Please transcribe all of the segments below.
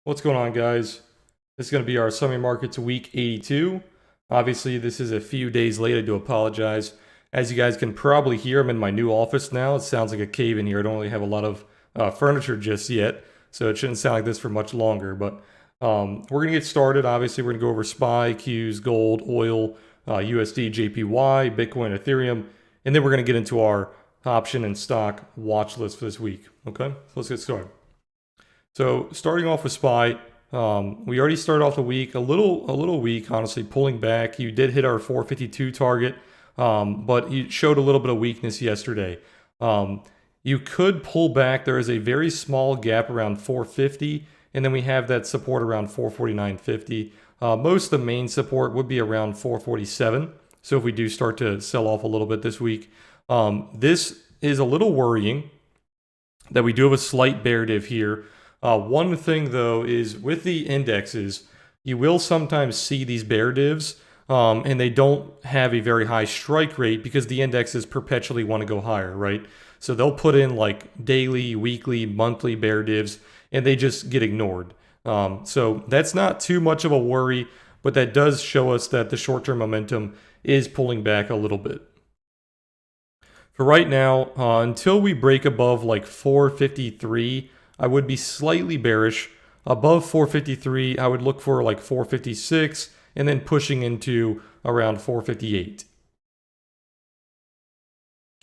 What's going on, guys? This is going to be our summary markets week 82. Obviously, this is a few days late. I do apologize. As you guys can probably hear, I'm in my new office now. It sounds like a cave in here. I don't really have a lot of furniture just yet, so it shouldn't sound like this for much longer. But we're going to get started. Obviously, we're going to go over SPY, Qs, gold, oil, USD, JPY, Bitcoin, Ethereum, and then we're going to get into our option and stock watch list for this week. Okay, so let's get started. So starting off with SPY, we already started off the week a little weak, honestly, pulling back. You did hit our 452 target, but you showed a little bit of weakness yesterday. You could pull back. There is a very small gap around 450, and then we have that support around 449.50. Most of the main support would be around 447. So if we do start to sell off a little bit this week, this is a little worrying that we do have a slight bear div here. One thing, though, is with the indexes, you will sometimes see these bear divs, and they don't have a very high strike rate because the indexes perpetually want to go higher, right? So they'll put in like daily, weekly, monthly bear divs, and they just get ignored. So that's not too much of a worry, but that does show us that the short-term momentum is pulling back a little bit. For right now, until we break above like 453, I would be slightly bearish. Above 453, I would look for like 456 and then pushing into around 458.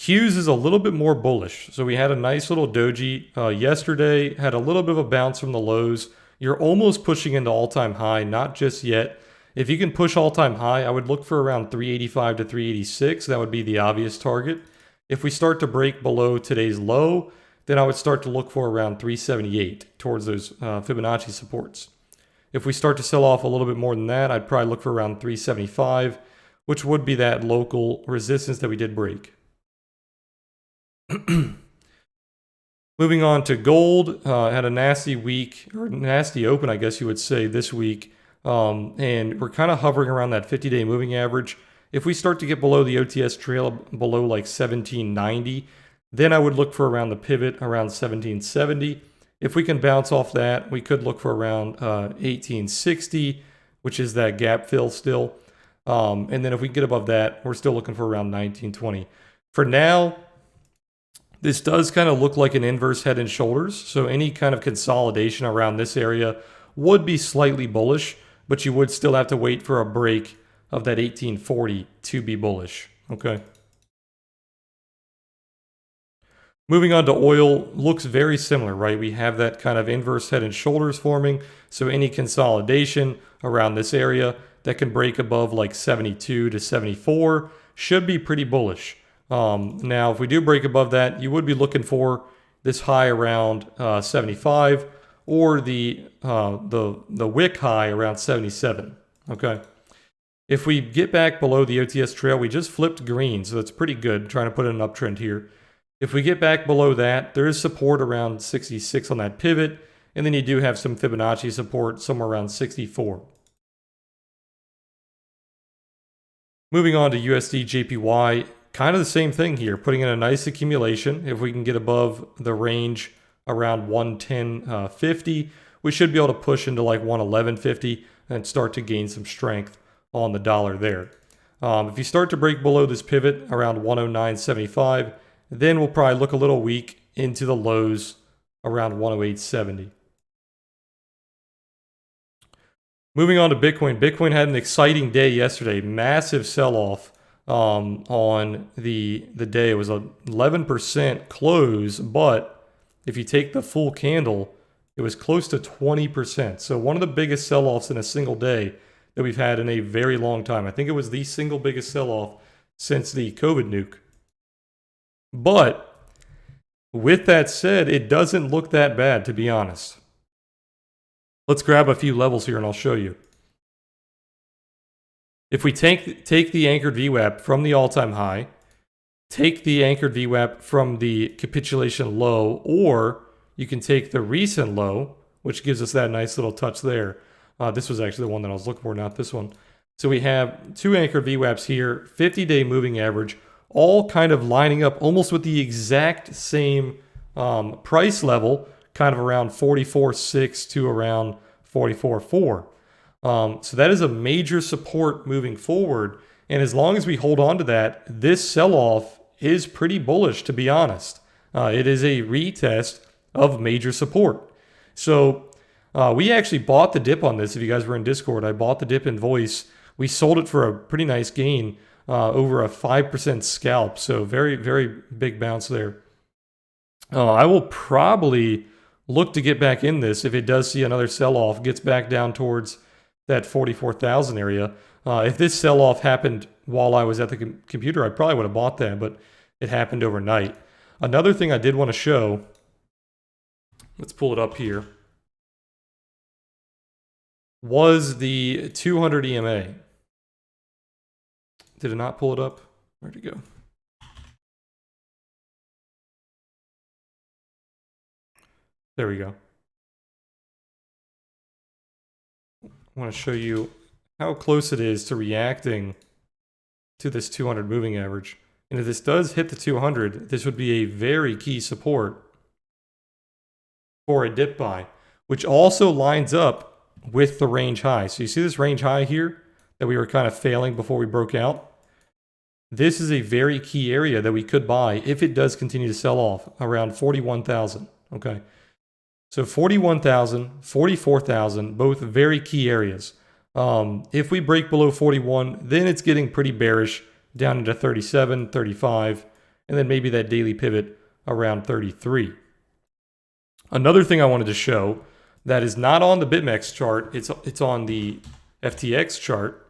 Qs is a little bit more bullish. So we had a nice little doji yesterday, had a little bit of a bounce from the lows. You're almost pushing into all-time high, not just yet. If you can push all-time high, I would look for around 385 to 386. That would be the obvious target. If we start to break below today's low, then I would start to look for around 378 towards those Fibonacci supports. If we start to sell off a little bit more than that, I'd probably look for around 375, which would be that local resistance that we did break. Moving on to gold, had a nasty week, or nasty open, I guess you would say, this week. And we're kind of hovering around that 50-day moving average. If we start to get below the OTS trail, below like 1790, then I would look for around the pivot around 1770. If we can bounce off that, we could look for around 1860, which is that gap fill still. And then if we get above that, we're still looking for around 1920. For now, this does kind of look like an inverse head and shoulders. So any kind of consolidation around this area would be slightly bullish, but you would still have to wait for a break of that 1840 to be bullish. Okay. Moving on to oil, looks very similar, right? We have that kind of inverse head and shoulders forming. So any consolidation around this area that can break above like 72 to 74 should be pretty bullish. Now, if we do break above that, you would be looking for this high around 75 or the wick high around 77. Okay. If we get back below the OTS trail, we just flipped green, so that's pretty good. Trying to put in an uptrend here. If we get back below that, there is support around 66 on that pivot, and then you do have some Fibonacci support somewhere around 64. Moving on to USD JPY, kind of the same thing here, putting in a nice accumulation. If we can get above the range around 110.50, we should be able to push into like 111.50 and start to gain some strength on the dollar there. If you start to break below this pivot around 109.75, then we'll probably look a little weak into the lows around 108.70. Moving on to Bitcoin. Bitcoin had an exciting day yesterday. Massive sell-off on the day. It was an 11% close, but if you take the full candle, it was close to 20%. So one of the biggest sell-offs in a single day that we've had in a very long time. I think it was the single biggest sell-off since the COVID nuke. But with that said, it doesn't look that bad, to be honest. Let's grab a few levels here and I'll show you. If we take the anchored VWAP from the all-time high, take the anchored VWAP from the capitulation low, or you can take the recent low, which gives us that nice little touch there. This was actually the one that I was looking for, not this one. So we have two anchored VWAPs here, 50-day moving average, all kind of lining up almost with the exact same price level, kind of around 44.6 to around 44.4. So that is a major support moving forward. And as long as we hold on to that, this sell-off is pretty bullish, to be honest. It is a retest of major support. So we actually bought the dip on this. If you guys were in Discord, I bought the dip in voice. We sold it for a pretty nice gain, over a 5% scalp. So very, very big bounce there. I will probably look to get back in this if it does see another sell-off, gets back down towards that 44,000 area. If this sell-off happened while I was at the computer, I probably would have bought that, but it happened overnight. Another thing I did want to show, let's pull it up here, was the 200 EMA. Did it not pull it up? Where'd it go? There we go. I want to show you how close it is to reacting to this 200 moving average. And if this does hit the 200, this would be a very key support for a dip buy, which also lines up with the range high. So you see this range high here that we were kind of failing before we broke out? This is a very key area that we could buy if it does continue to sell off around 41,000. Okay. So 41,000, 44,000, both very key areas. If we break below 41, then it's getting pretty bearish down into 37, 35, and then maybe that daily pivot around 33. Another thing I wanted to show that is not on the BitMEX chart, it's on the FTX chart,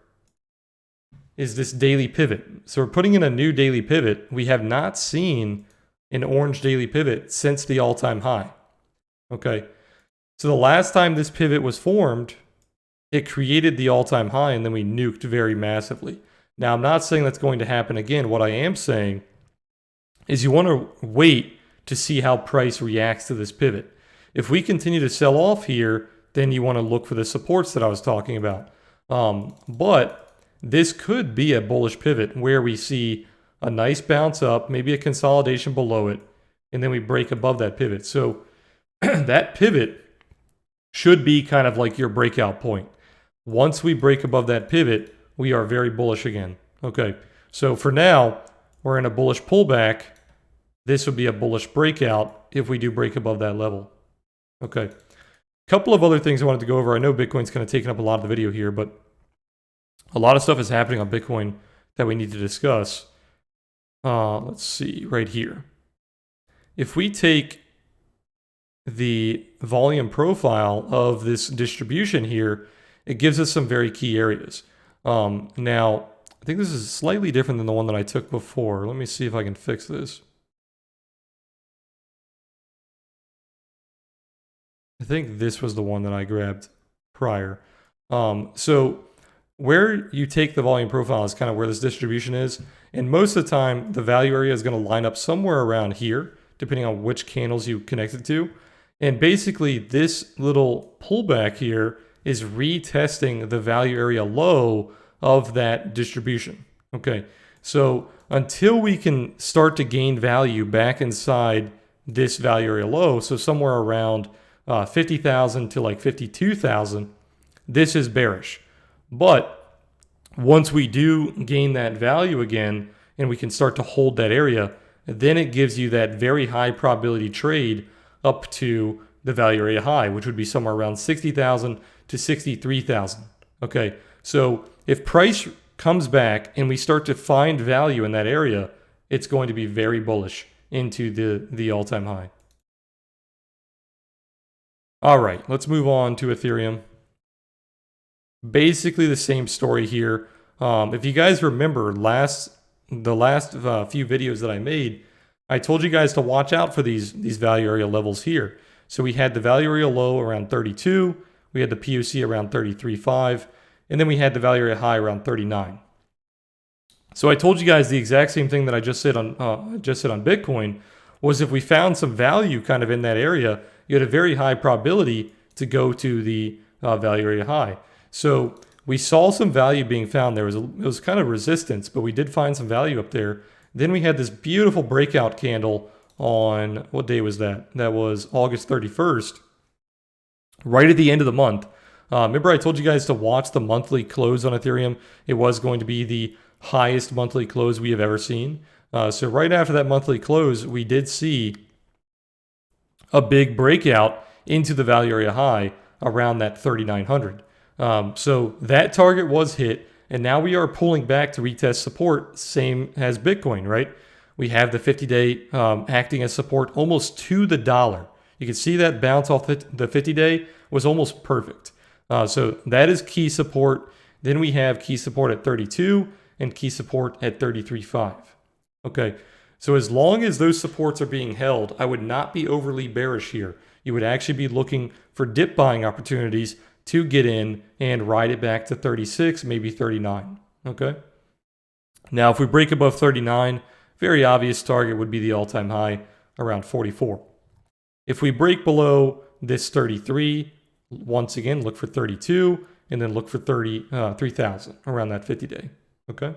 is this daily pivot. So we're putting in a new daily pivot. We have not seen an orange daily pivot since the all-time high. Okay, so the last time this pivot was formed, it created the all-time high and then we nuked very massively. Now, I'm not saying that's going to happen again. What I am saying is you want to wait to see how price reacts to this pivot. If we continue to sell off here, then you want to look for the supports that I was talking about. But this could be a bullish pivot where we see a nice bounce up, maybe a consolidation below it, and then we break above that pivot. So that pivot should be kind of like your breakout point. Once we break above that pivot, we are very bullish again. Okay, so for now, we're in a bullish pullback. This would be a bullish breakout if we do break above that level. Okay, a couple of other things I wanted to go over. I know Bitcoin's kind of taken up a lot of the video here, but a lot of stuff is happening on Bitcoin that we need to discuss. Let's see, right here. If we take the volume profile of this distribution here, it gives us some very key areas. Now, I think this is slightly different than the one that I took before. Let me see if I can fix this. I think this was the one that I grabbed prior. So where you take the volume profile is kind of where this distribution is. And most of the time, the value area is going to line up somewhere around here, depending on which candles you connect it to. And basically, this little pullback here is retesting the value area low of that distribution. Okay, so until we can start to gain value back inside this value area low, so somewhere around 50,000 to like 52,000, this is bearish. But once we do gain that value again and we can start to hold that area, then it gives you that very high probability trade up to the value area high, which would be somewhere around 60,000 to 63,000. Okay, so if price comes back and we start to find value in that area, it's going to be very bullish into the all-time high. All right, let's move on to Ethereum. Basically the same story here. If you guys remember the last few videos that I made, I told you guys to watch out for these value area levels here. So we had the value area low around 32, we had the POC around 33.5, and then we had the value area high around 39. So I told you guys the exact same thing that I just said on Bitcoin, was if we found some value kind of in that area, you had a very high probability to go to the value area high. So we saw some value being found. It was kind of resistance, but we did find some value up there. Then we had this beautiful breakout candle on, what day was that? That was August 31st, right at the end of the month. Remember I told you guys to watch the monthly close on Ethereum. It was going to be the highest monthly close we have ever seen. So right after that monthly close, we did see a big breakout into the value area high around that 3,900. So that target was hit, and now we are pulling back to retest support, same as Bitcoin, right? We have the 50-day acting as support almost to the dollar. You can see that bounce off the 50-day was almost perfect. So that is key support. Then we have key support at 32 and key support at 33.5. Okay, so as long as those supports are being held, I would not be overly bearish here. You would actually be looking for dip buying opportunities to get in and ride it back to 36, maybe 39. Okay. Now, if we break above 39, very obvious target would be the all-time high around 44. If we break below this 33, once again, look for 32, and then look for 3,000 around that 50-day. Okay.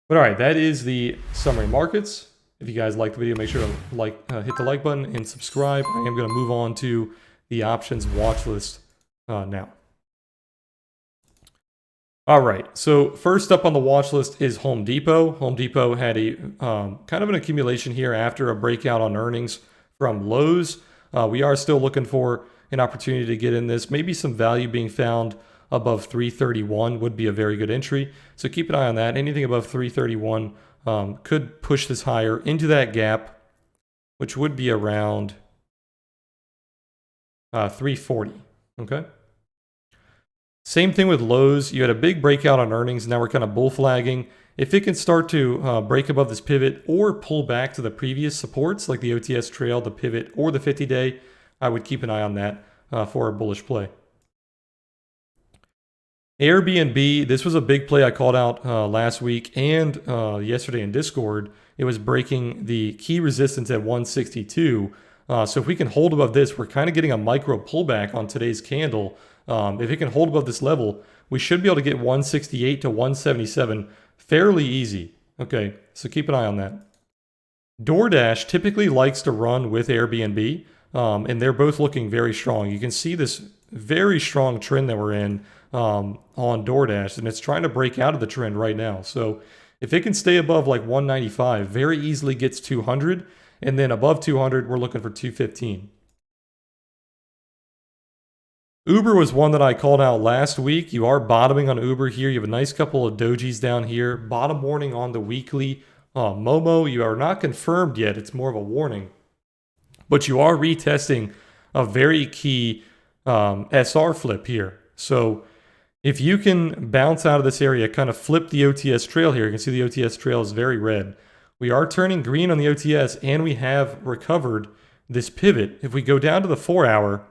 But all right, that is the summary markets. If you guys liked the video, make sure to hit the like button and subscribe. I am going to move on to the options watch list now. All right, so first up on the watch list is Home Depot. Home Depot had a kind of an accumulation here after a breakout on earnings from Lowe's. We are still looking for an opportunity to get in this. Maybe some value being found above 331 would be a very good entry. So keep an eye on that. Anything above 331 could push this higher into that gap, which would be around 340. Okay. Same thing with Lowe's. You had a big breakout on earnings. Now we're kind of bull flagging. If it can start to break above this pivot or pull back to the previous supports like the OTS trail, the pivot, or the 50-day, I would keep an eye on that for a bullish play. Airbnb, this was a big play I called out last week and yesterday in Discord. It was breaking the key resistance at 162. So if we can hold above this, we're kind of getting a micro pullback on today's candle. If it can hold above this level, we should be able to get 168 to 177 fairly easy. Okay, so keep an eye on that. DoorDash typically likes to run with Airbnb, and they're both looking very strong. You can see this very strong trend that we're in on DoorDash, and it's trying to break out of the trend right now. So if it can stay above like 195, very easily gets 200, and then above 200, we're looking for 215. Uber was one that I called out last week. You are bottoming on Uber here. You have a nice couple of dojis down here. Bottom warning on the weekly. Momo, you are not confirmed yet. It's more of a warning. But you are retesting a very key SR flip here. So if you can bounce out of this area, kind of flip the OTS trail here. You can see the OTS trail is very red. We are turning green on the OTS, and we have recovered this pivot. If we go down to the 4-hour,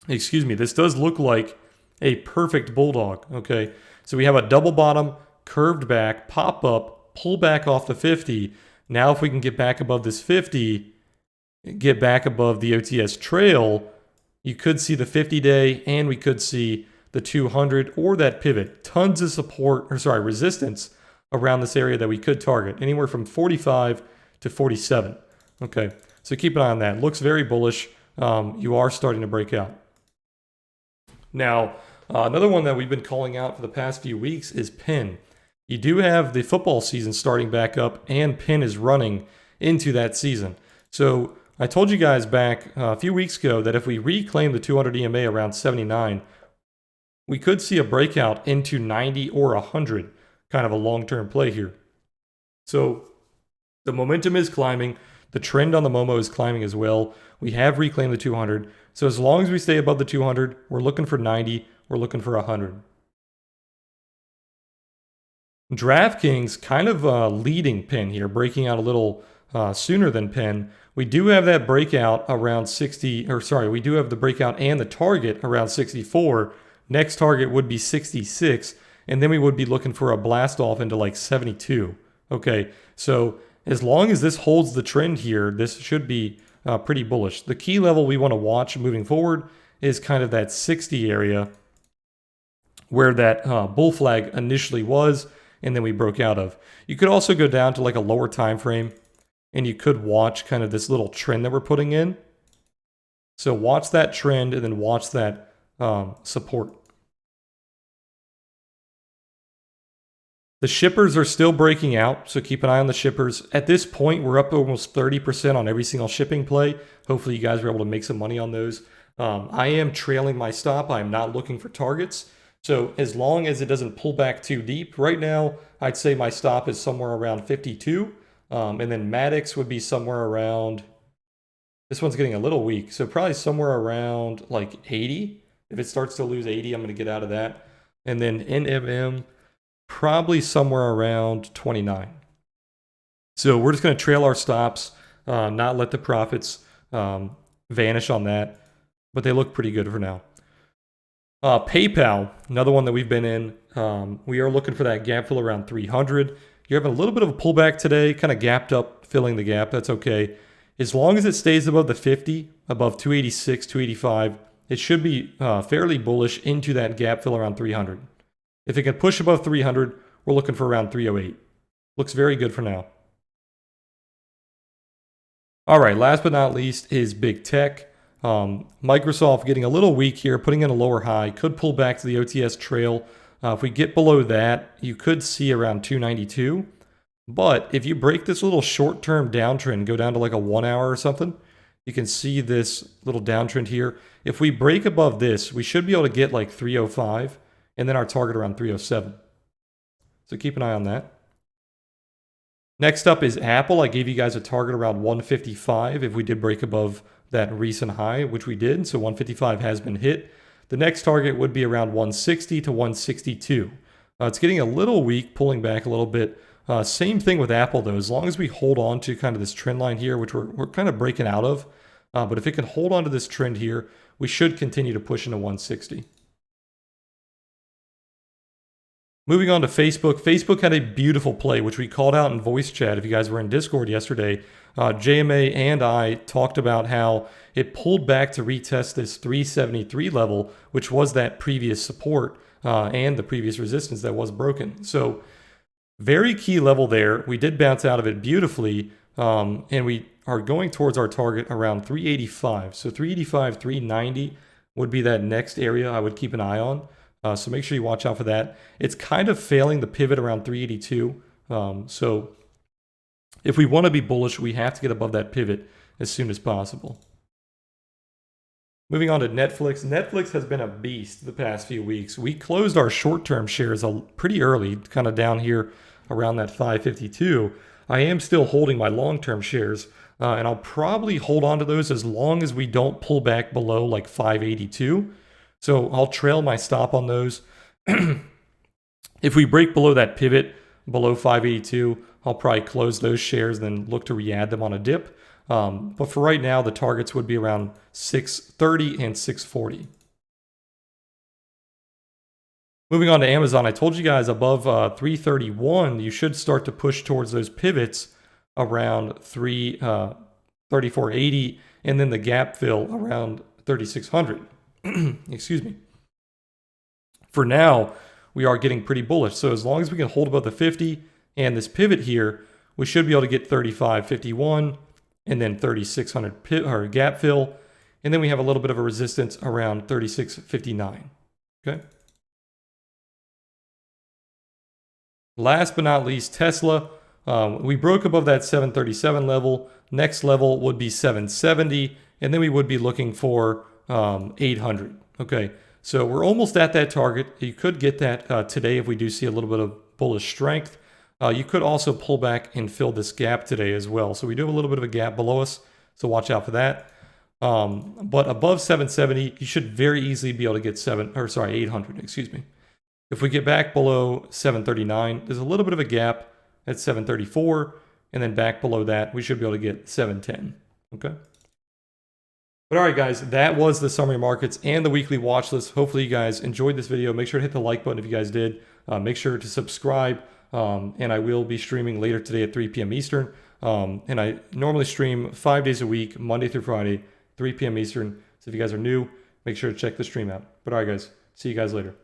excuse me, this does look like a perfect bulldog, okay? So we have a double bottom, curved back, pop up, pull back off the 50. Now if we can get back above this 50, get back above the OTS trail, you could see the 50-day, and we could see the 200 or that pivot. Tons of support, or sorry, resistance around this area that we could target, anywhere from 45 to 47. Okay, so keep an eye on that. Looks very bullish. You are starting to break out. Now, another one that we've been calling out for the past few weeks is PIN. You do have the football season starting back up, and PIN is running into that season. So I told you guys back a few weeks ago that if we reclaim the 200 EMA around 79, we could see a breakout into 90 or 100, kind of a long-term play here. So the momentum is climbing. The trend on the Momo is climbing as well. We have reclaimed the 200. So as long as we stay above the 200, we're looking for 90, we're looking for 100. DraftKings kind of leading PIN here, breaking out a little sooner than PIN. We do have that breakout around 60, or sorry, we do have the breakout and the target around 64. Next target would be 66, and then we would be looking for a blast off into like 72. Okay, so as long as this holds the trend here, this should be pretty bullish. The key level we want to watch moving forward is kind of that 60 area where that bull flag initially was, and then we broke out of. You could also go down to like a lower time frame, and you could watch kind of this little trend that we're putting in. So watch that trend and then watch that support. The shippers are still breaking out, so keep an eye on the shippers. At this point, we're up almost 30% on every single shipping play. Hopefully you guys were able to make some money on those. I am trailing my stop. I'm not looking for targets. So as long as it doesn't pull back too deep, right now, I'd say my stop is somewhere around 52. And then maddox would be somewhere around, this one's getting a little weak, so probably somewhere around like 80. If it starts to lose 80, I'm going to get out of that. And then NMM, probably somewhere around 29. So we're just going to trail our stops, not let the profits vanish on that, but they look pretty good for now. PayPal, another one that we've been in. We are looking for that gap fill around 300. You're having a little bit of a pullback today, kind of gapped up, filling the gap. That's okay. As long as it stays above the 50, above 286, 285, it should be fairly bullish into that gap fill around 300. If it can push above 300, we're looking for around 308. Looks very good for now. All right, last but not least is big tech. Microsoft getting a little weak here, putting in a lower high, could pull back to the OTS trail. If we get below that, you could see around 292. But if you break this little short-term downtrend, go down to like a 1 hour or something, you can see this little downtrend here. If we break above this, we should be able to get like 305 and then our target around 307. So keep an eye on that. Next up is Apple. I gave you guys a target around 155 if we did break above that recent high, which we did. So 155 has been hit. The next target would be around 160 to 162. It's getting a little weak, pulling back a little bit. Same thing with Apple though, as long as we hold on to kind of this trend line here, which we're kind of breaking out of. But if it can hold on to this trend here, we should continue to push into 160. Moving on to Facebook. Facebook had a beautiful play, which we called out in voice chat. If you guys were in Discord yesterday, JMA and I talked about how it pulled back to retest this 373 level, which was that previous support and the previous resistance that was broken. So very key level there. We did bounce out of it beautifully, and we are going towards our target around 385. So 385, 390 would be that next area I would keep an eye on. So make sure you watch out for that. It's kind of failing the pivot around 382. So if we want to be bullish, we have to get above that pivot as soon as possible. Moving on to Netflix. Netflix has been a beast the past few weeks. We closed our short-term shares pretty early, kind of down here around that 552. I am still holding my long-term shares, and I'll probably hold on to those as long as we don't pull back below like 582. So I'll trail my stop on those. If we break below that pivot, below 582, I'll probably close those shares and then look to re-add them on a dip. But for right now, the targets would be around 630 and 640. Moving on to Amazon, I told you guys above 331, you should start to push towards those pivots around 3480, and then the gap fill around 3600. Excuse me. For now, we are getting pretty bullish. So as long as we can hold above the 50 and this pivot here, we should be able to get 3551 and then 3600 or gap fill. And then we have a little bit of a resistance around 3659. Okay. Last but not least, Tesla. We broke above that 737 level. Next level would be 770. And then we would be looking for 800. Okay, so we're almost at that target. You could get that today if we do see a little bit of bullish strength. You could also pull back and fill this gap today as well. So we do have a little bit of a gap below us, so watch out for that. But above 770, you should very easily be able to get 800, excuse me. If we get back below 739, there's a little bit of a gap at 734, and then back below that, we should be able to get 710. Okay. But all right, guys, that was the summary markets and the weekly watch list. Hopefully you guys enjoyed this video. Make sure to hit the like button if you guys did. Make sure to subscribe, and I will be streaming later today at 3 p.m. Eastern. And I normally stream 5 days a week, Monday through Friday, 3 p.m. Eastern. So if you guys are new, make sure to check the stream out. But all right, guys, see you guys later.